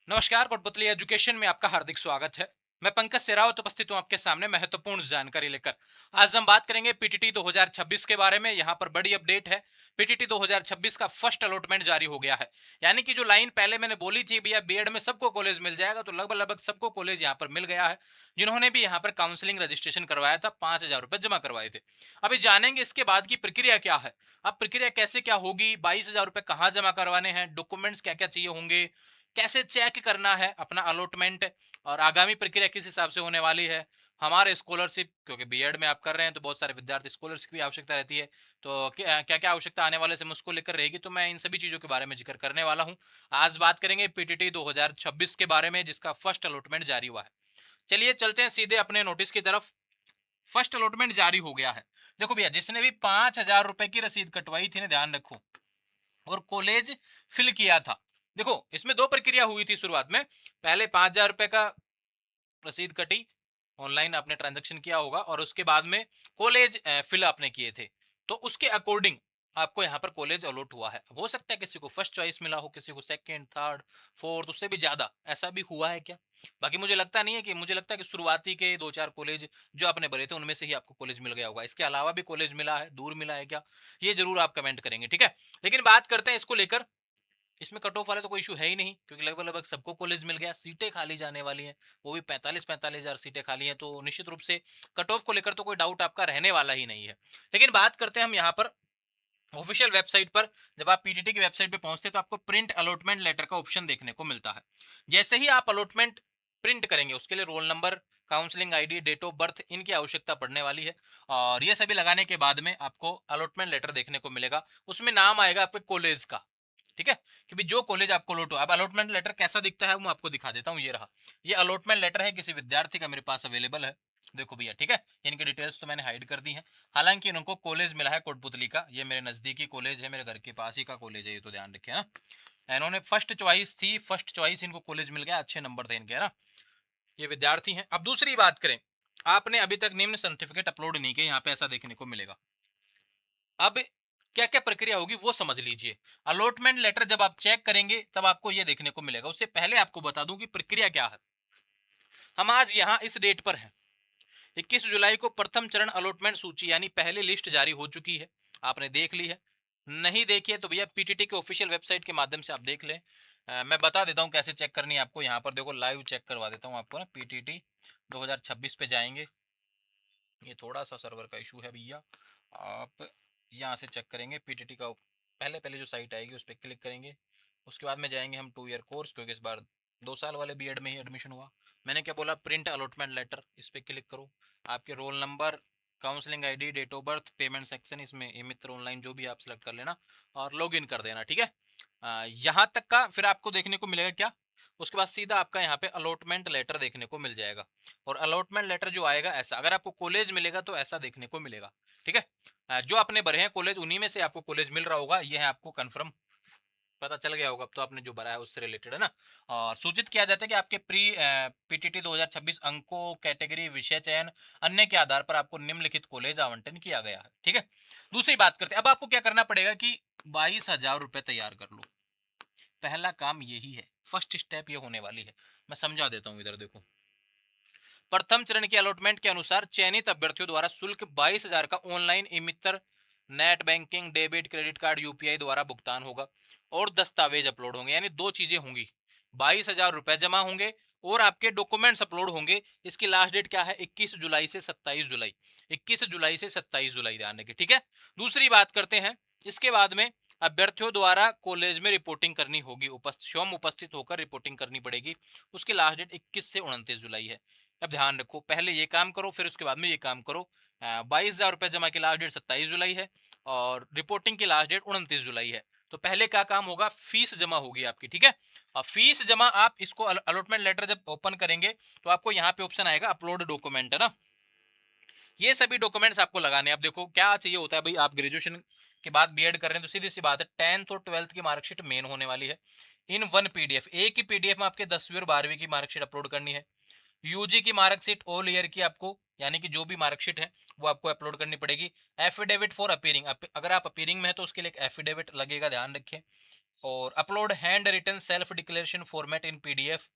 नमस्कार, कोटपुतली एजुकेशन में आपका हार्दिक स्वागत है। मैं पंकज सेरावत उपस्थित हूं आपके सामने महत्वपूर्ण जानकारी लेकर। आज हम बात करेंगे पीटीटी 2026 के बारे में। यहां पर बड़ी अपडेट है। पीटीटी 2026 का फर्स्ट अलॉटमेंट जारी हो गया है। यानी कि जो लाइन पहले मैंने बोली थी भैया बीएड में सबको कॉलेज मिल जाएगा, तो लगभग लगभग सबको कॉलेज यहां पर मिल गया है। जिन्होंने भी यहां पर काउंसलिंग रजिस्ट्रेशन करवाया था, 5,000 रुपए जमा करवाए थे। अभी जानेंगे इसके बाद की प्रक्रिया क्या है। अब प्रक्रिया कैसे क्या होगी, 22,000 रुपए कहाँ जमा करवाने हैं, डॉक्यूमेंट्स क्या क्या चाहिए होंगे, कैसे चेक करना है अपना अलॉटमेंट, और आगामी प्रक्रिया किस हिसाब से होने वाली है। हमारे स्कॉलरशिप, क्योंकि बीएड में आप कर रहे हैं तो बहुत सारे विद्यार्थी स्कॉलरशिप की आवश्यकता रहती है, तो क्या क्या आवश्यकता आने वाले समय उसको लेकर रहेगी, तो मैं इन सभी चीजों के बारे में जिक्र करने वाला हूं। आज बात करेंगे पीटीटी 2026 के बारे में, जिसका फर्स्ट अलॉटमेंट जारी हुआ है। चलिए चलते हैं सीधे अपने नोटिस की तरफ। फर्स्ट अलॉटमेंट जारी हो गया है। देखो भैया, जिसने भी 5,000 रुपए की रसीद कटवाई थी ना, ध्यान रखो, और कॉलेज फिल किया था। देखो, इसमें दो प्रक्रिया हुई थी शुरुआत में। पहले 5,000 रुपए का रसीद कटी, ऑनलाइन आपने ट्रांजैक्शन किया होगा, और उसके बाद में कॉलेज फिल आपने किए थे, तो उसके अकॉर्डिंग आपको यहाँ पर कॉलेज अलॉट हुआ है। अब हो सकता है किसी को फर्स्ट चॉइस मिला हो, किसी को सेकंड, थर्ड, फोर्थ, उससे भी ज्यादा। ऐसा भी हुआ है क्या? बाकी मुझे लगता नहीं है। कि मुझे लगता है कि शुरुआती के दो चार कॉलेज जो आपने भरे थे उनमें से ही आपको कॉलेज मिल गया होगा। इसके अलावा भी कॉलेज मिला है, दूर मिला है क्या, ये जरूर आप कमेंट करेंगे, ठीक है। लेकिन बात करते हैं इसको लेकर। इसमें कट ऑफ वाले तो कोई इशू है ही नहीं, क्योंकि लगभग लगभग सबको कॉलेज मिल गया। सीटें खाली जाने वाली हैं, वो भी 45,000 सीटें खाली हैं, तो निश्चित रूप से कट ऑफ को लेकर तो कोई डाउट आपका रहने वाला ही नहीं है। लेकिन बात करते हैं हम यहाँ पर ऑफिशियल वेबसाइट पर। जब आप पीटीटी की वेबसाइट पे पहुंचते हैं तो आपको प्रिंट अलॉटमेंट लेटर का ऑप्शन देखने को मिलता है। जैसे ही आप अलॉटमेंट प्रिंट करेंगे, उसके लिए roll number, counselling ID, date of birth, इनकी आवश्यकता पड़ने वाली है। और ये सभी लगाने के बाद में आपको अलॉटमेंट लेटर देखने को मिलेगा। उसमें नाम आएगा आपके कॉलेज का, ठीक है, कि भाई जो कॉलेज आपको अलॉट हो। अब अलॉटमेंट लेटर कैसा दिखता है वो मैं आपको दिखा देता हूँ। ये रहा, ये अलॉटमेंट लेटर है, किसी विद्यार्थी का मेरे पास अवेलेबल है। देखो भैया, ठीक है, इनकी डिटेल्स तो मैंने हाइड कर दी है। हालांकि इनको कॉलेज मिला है कोटपुतली का, ये मेरे नजदीकी कॉलेज है, मेरे घर के पास ही का कॉलेज है, ये तो ध्यान रखे ना। इन्होंने फर्स्ट चॉइस थी, फर्स्ट चॉइस इनको कॉलेज मिल गया, अच्छे नंबर थे इनके, है ना। ये विद्यार्थी हैं। अब दूसरी बात करें, आपने अभी तक निम्न सर्टिफिकेट अपलोड नहीं किया, यहाँ पे ऐसा देखने को मिलेगा। अब क्या क्या प्रक्रिया होगी वो समझ लीजिए। अलॉटमेंट लेटर जब आप चेक करेंगे तब आपको ये देखने को मिलेगा। उससे पहले आपको बता दूं कि प्रक्रिया क्या है। हम आज यहाँ इस डेट पर हैं, 21 जुलाई को प्रथम चरण अलॉटमेंट सूची यानी पहली लिस्ट जारी हो चुकी है। आपने देख ली है, नहीं देखी है तो भैया पीटीटी के ऑफिशियल वेबसाइट के माध्यम से आप देख लें। मैं बता देता हूँ कैसे चेक करनी है आपको। यहाँ पर देखो, लाइव चेक करवा देता हूँ आपको ना। पीटीटी 2026 पे जाएंगे। ये थोड़ा सा सर्वर का इशू है भैया। आप यहाँ से चेक करेंगे पीटीटी का। पहले पहले जो साइट आएगी उस पर क्लिक करेंगे। उसके बाद में जाएंगे हम 2 ईयर कोर्स, क्योंकि इस बार 2 साल वाले बीएड में ही एडमिशन हुआ। मैंने क्या बोला, प्रिंट अलॉटमेंट लेटर, इस पर क्लिक करो। आपके roll number, counselling ID, date of birth, payment section, इसमें ई मित्र ऑनलाइन जो भी आप सेलेक्ट कर लेना और लॉग इन कर देना, ठीक है। यहाँ तक का फिर आपको देखने को मिलेगा क्या, उसके बाद सीधा आपका यहाँ पे अलॉटमेंट लेटर देखने को मिल जाएगा। और अलॉटमेंट लेटर जो आएगा ऐसा, अगर आपको कॉलेज मिलेगा तो ऐसा देखने को मिलेगा, ठीक है। जो आपने भरे हैं कॉलेज, उन्हीं में से आपको कॉलेज मिल रहा होगा, ये है आपको कंफर्म पता चल गया होगा। अब तो आपने जो भरा है उससे रिलेटेड है ना। और सूचित किया जाता है कि आपके पीटीटी 2026 अंकों, कैटेगरी, विषय चयन, अन्य के आधार पर आपको निम्नलिखित कॉलेज आवंटन किया गया है, ठीक है। दूसरी बात करते हैं, अब आपको क्या करना पड़ेगा कि 22,000 रुपए तैयार कर लो। पहला काम यही है, फर्स्ट स्टेप ये होने वाली है। मैं समझा देता हूँ, इधर देखो। प्रथम चरण के अलॉटमेंट के अनुसार चयनित अभ्यर्थियों द्वारा शुल्क 22,000 का online e Mitra, net banking, debit, credit card, UPI द्वारा भुगतान होगा। और दस्तावेज अपलोड होंगे, यानी दो चीजें होंगी। 22,000 रुपए जमा होंगे और आपके डॉक्यूमेंट्स अपलोड होंगे। इसकी लास्ट डेट क्या है, 21 जुलाई से 27 जुलाई। 21 जुलाई से 27 जुलाई, ध्यान रखिए, ठीक है। दूसरी बात करते हैं, इसके बाद में अभ्यर्थियों द्वारा कॉलेज में रिपोर्टिंग करनी होगी, स्वयं उपस्थित होकर रिपोर्टिंग करनी पड़ेगी। उसकी लास्ट डेट 21 से 29 जुलाई है। अब ध्यान रखो, पहले ये काम करो, फिर उसके बाद में ये काम करो। 22,000 रुपए जमा की लास्ट डेट 27 जुलाई है, और रिपोर्टिंग की लास्ट डेट 29 जुलाई है। तो पहले क्या काम होगा, फीस जमा होगी आपकी, ठीक है। और फीस जमा, आप इसको अलॉटमेंट लेटर जब ओपन करेंगे तो आपको यहाँ पे ऑप्शन आएगा अपलोड डॉक्यूमेंट, है ना। ये सभी डॉक्यूमेंट्स आपको लगाने हैं। अब देखो क्या चाहिए होता है भाई, आप ग्रेजुएशन के बाद बीएड कर रहे हैं तो सीधी सी बात है, 10th और 12th की मार्कशीट मेन होने वाली है। इन वन पीडीएफ, एक ही पीडीएफ में आपके 10वीं और 12वीं की मार्कशीट अपलोड करनी है। यूजी की मार्कशीट ऑल ईयर की आपको, यानी कि जो भी मार्कशीट है वो आपको अपलोड करनी पड़ेगी। एफिडेविट फॉर अपीयरिंग, अगर आप अपीयरिंग में है तो उसके लिए एक एफिडेविट लगेगा, ध्यान रखिए। और upload handwritten self declaration format in PDF,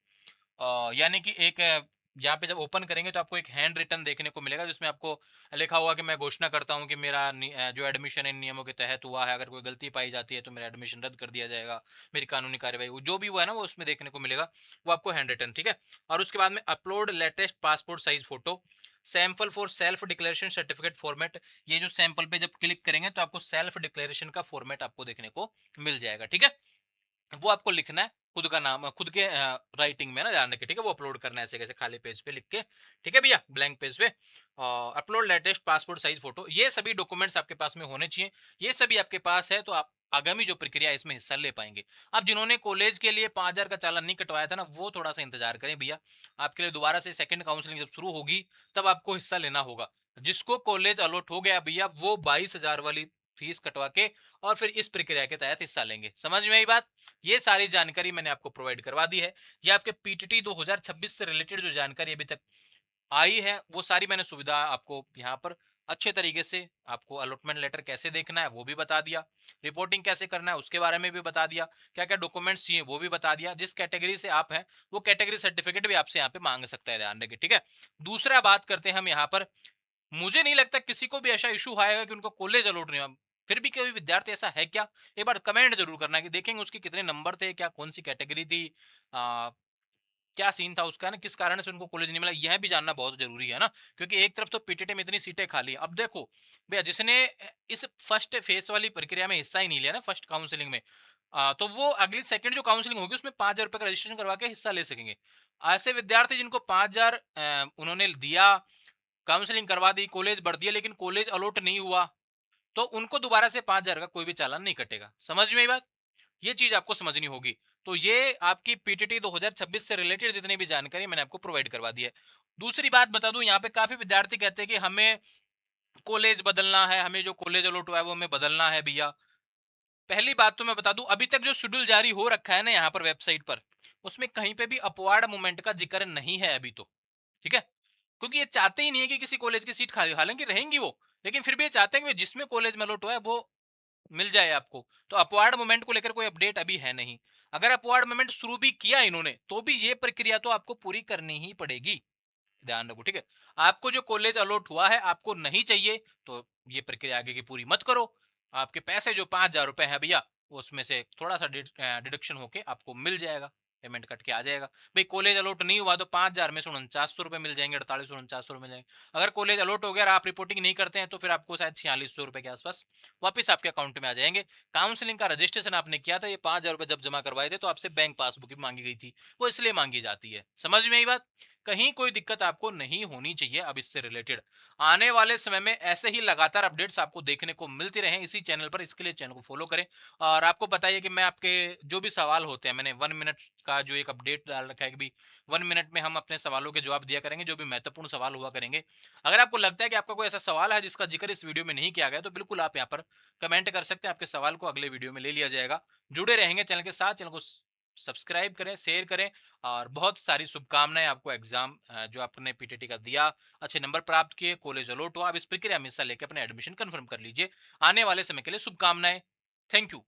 यानी कि एक यहाँ पे जब ओपन करेंगे तो आपको एक हैंड रिटन देखने को मिलेगा जिसमें आपको लिखा हुआ कि मैं घोषणा करता हूँ कि मेरा जो एडमिशन इन नियमों के तहत हुआ है, अगर कोई गलती पाई जाती है तो मेरा एडमिशन रद्द कर दिया जाएगा, मेरी कानूनी कार्रवाई जो भी हुआ है ना वो उसमें देखने को मिलेगा, वो आपको हैंड रिटन, ठीक है। और उसके बाद में upload latest passport size photo, sample for self declaration certificate format, ये जो सैंपल पे जब क्लिक करेंगे तो आपको सेल्फ डिक्लेरेशन का फॉर्मेट आपको देखने को मिल जाएगा, ठीक है। वो आपको लिखना है खुद का नाम, खुद के राइटिंग में ना, ध्यान रखिए, ठीक है। वो अपलोड करना है ऐसे कैसे खाली पेज पे लिख के, ठीक है भैया, ब्लैंक पेज पे। Upload latest passport size photo, ये सभी डॉक्यूमेंट्स आपके पास में होने चाहिए। ये सभी आपके पास है तो आप आगामी जो प्रक्रिया है इसमें हिस्सा ले पाएंगे। अब जिन्होंने कॉलेज के लिए 5,000 का चालान नहीं कटवाया था ना, वो थोड़ा सा इंतजार करें भैया, आपके लिए दोबारा से सेकंड काउंसलिंग जब शुरू होगी तब आपको हिस्सा लेना होगा। जिसको कॉलेज अलॉट हो गया भैया, वो 22,000 वाली फीस कटवा के और फिर इस प्रक्रिया के तहत हिस्सा लेंगे। समझ में आई बात? ये सारी जानकारी मैंने आपको प्रोवाइड करवा दी है। ये आपके पीटीटी 2026 से रिलेटेड जो जानकारी अभी तक आई है वो सारी मैंने सुविधा आपको यहाँ पर अच्छे तरीके से, आपको अलॉटमेंट लेटर कैसे देखना है वो भी बता दिया, रिपोर्टिंग कैसे करना है उसके बारे में भी बता दिया, क्या क्या डॉक्यूमेंट्स चाहिए वो भी बता दिया, जिस कैटेगरी से आप हैं वो कैटेगरी सर्टिफिकेट भी आपसे यहाँ पे मांग सकता है, ध्यान रखिए, ठीक है। दूसरा बात करते हैं हम यहाँ पर, मुझे नहीं लगता किसी को भी ऐसा इशू आएगा कि उनको कॉलेज अलॉट नहीं हुआ। फिर भी कोई विद्यार्थी ऐसा है क्या, एक बार कमेंट जरूर करना कि देखेंगे उसके कितने नंबर थे, क्या कौन सी कैटेगरी थी, आ, क्या सीन था उसका ना, किस कारण से उनको कॉलेज नहीं मिला, यह भी जानना बहुत जरूरी है ना। क्योंकि एक तरफ तो पीटीटी में इतनी सीटें खाली है। अब देखो भैया, जिसने इस फर्स्ट फेस वाली प्रक्रिया में हिस्सा ही नहीं लिया ना, फर्स्ट काउंसलिंग में, तो वो अगली सेकंड जो काउंसलिंग होगी उसमें 5,000 रुपए का रजिस्ट्रेशन करवा के हिस्सा ले सकेंगे। ऐसे विद्यार्थी जिनको 5,000 उन्होंने दिया, काउंसलिंग करवा दी, कॉलेज भर दिया, लेकिन कॉलेज अलॉट नहीं हुआ, तो उनको दोबारा से 5,000 का कोई भी चालान नहीं कटेगा। समझ में आई बात? ये चीज आपको समझनी होगी। तो ये आपकी पीटीटी 2026 से रिलेटेड जितनी भी जानकारी मैंने आपको प्रोवाइड करवा दी है। दूसरी बात बता दूं, यहाँ पे काफी विद्यार्थी कहते हैं कि हमें कॉलेज बदलना है, हमें जो कॉलेज अलॉट हुआ है वो हमें बदलना है भैया। पहली बात तो मैं बता दूं, अभी तक जो शेड्यूल जारी हो रखा है ना यहाँ पर वेबसाइट पर, उसमें कहीं पे भी अपवार्ड मूवमेंट का जिक्र नहीं है अभी तो, ठीक है। क्योंकि ये चाहते ही नहीं है कि किसी कॉलेज की सीट खाली, हालांकि रहेंगी वो, लेकिन फिर भी ये चाहते हैं कि जिसमें कॉलेज में अलॉट हुआ है वो मिल जाए आपको। तो अपवार्ड मूवमेंट को लेकर कोई अपडेट अभी है नहीं। अगर अपवार्ड मूवमेंट शुरू भी किया इन्होंने तो भी ये प्रक्रिया तो आपको पूरी करनी ही पड़ेगी, ध्यान रखो, ठीक है। आपको जो कॉलेज अलॉट हुआ है आपको नहीं चाहिए तो ये प्रक्रिया आगे की पूरी मत करो। आपके पैसे जो 5,000 रुपए है भैया, उसमें से थोड़ा सा डिडक्शन होके आपको मिल जाएगा, पेमेंट कट के आ जाएगा। भाई कॉलेज अलॉट नहीं हुआ तो 5,000 में से 4900 रुपए मिल जाएंगे, 4849 रुपए मिल जाएंगे। अगर कॉलेज अलॉट हो गया और आप रिपोर्टिंग नहीं करते हैं तो फिर आपको शायद 4600 रुपए के आसपास वापस आपके अकाउंट में आ जाएंगे। काउंसलिंग का रजिस्ट्रेशन आपने किया था, ये 5,000 रुपए जब जमा करवाए थे तो आपसे बैंक पासबुक भी मांगी गई थी, वो इसलिए मांगी जाती है। समझ में आई बात? कहीं कोई दिक्कत आपको नहीं होनी चाहिए। अब इससे रिलेटेड आने वाले समय में ऐसे ही लगातार अपडेट्स आपको देखने को मिलती रहे इसी चैनल पर, इसके लिए चैनल को फॉलो करें। और आपको बताइए कि मैं आपके जो भी सवाल होते हैं, मैंने 1 मिनट का जो एक अपडेट डाल रखा है कि भी 1 मिनट में हम अपने सवालों के जवाब दिया करेंगे, जो भी महत्वपूर्ण सवाल हुआ करेंगे। अगर आपको लगता है कि आपका कोई ऐसा सवाल है जिसका जिक्र इस वीडियो में नहीं किया गया तो बिल्कुल आप यहाँ पर कमेंट कर सकते हैं, आपके सवाल को अगले वीडियो में ले लिया जाएगा। जुड़े रहेंगे चैनल के साथ, चैनल को सब्सक्राइब करें, शेयर करें। और बहुत सारी शुभकामनाएं आपको एग्जाम जो आपने पीटीटी का दिया, अच्छे नंबर प्राप्त किए, कॉलेज अलॉट हुआ, अब इस प्रक्रिया में हिस्सा लेकर अपने एडमिशन कंफर्म कर लीजिए। आने वाले समय के लिए शुभकामनाएं। Thank you.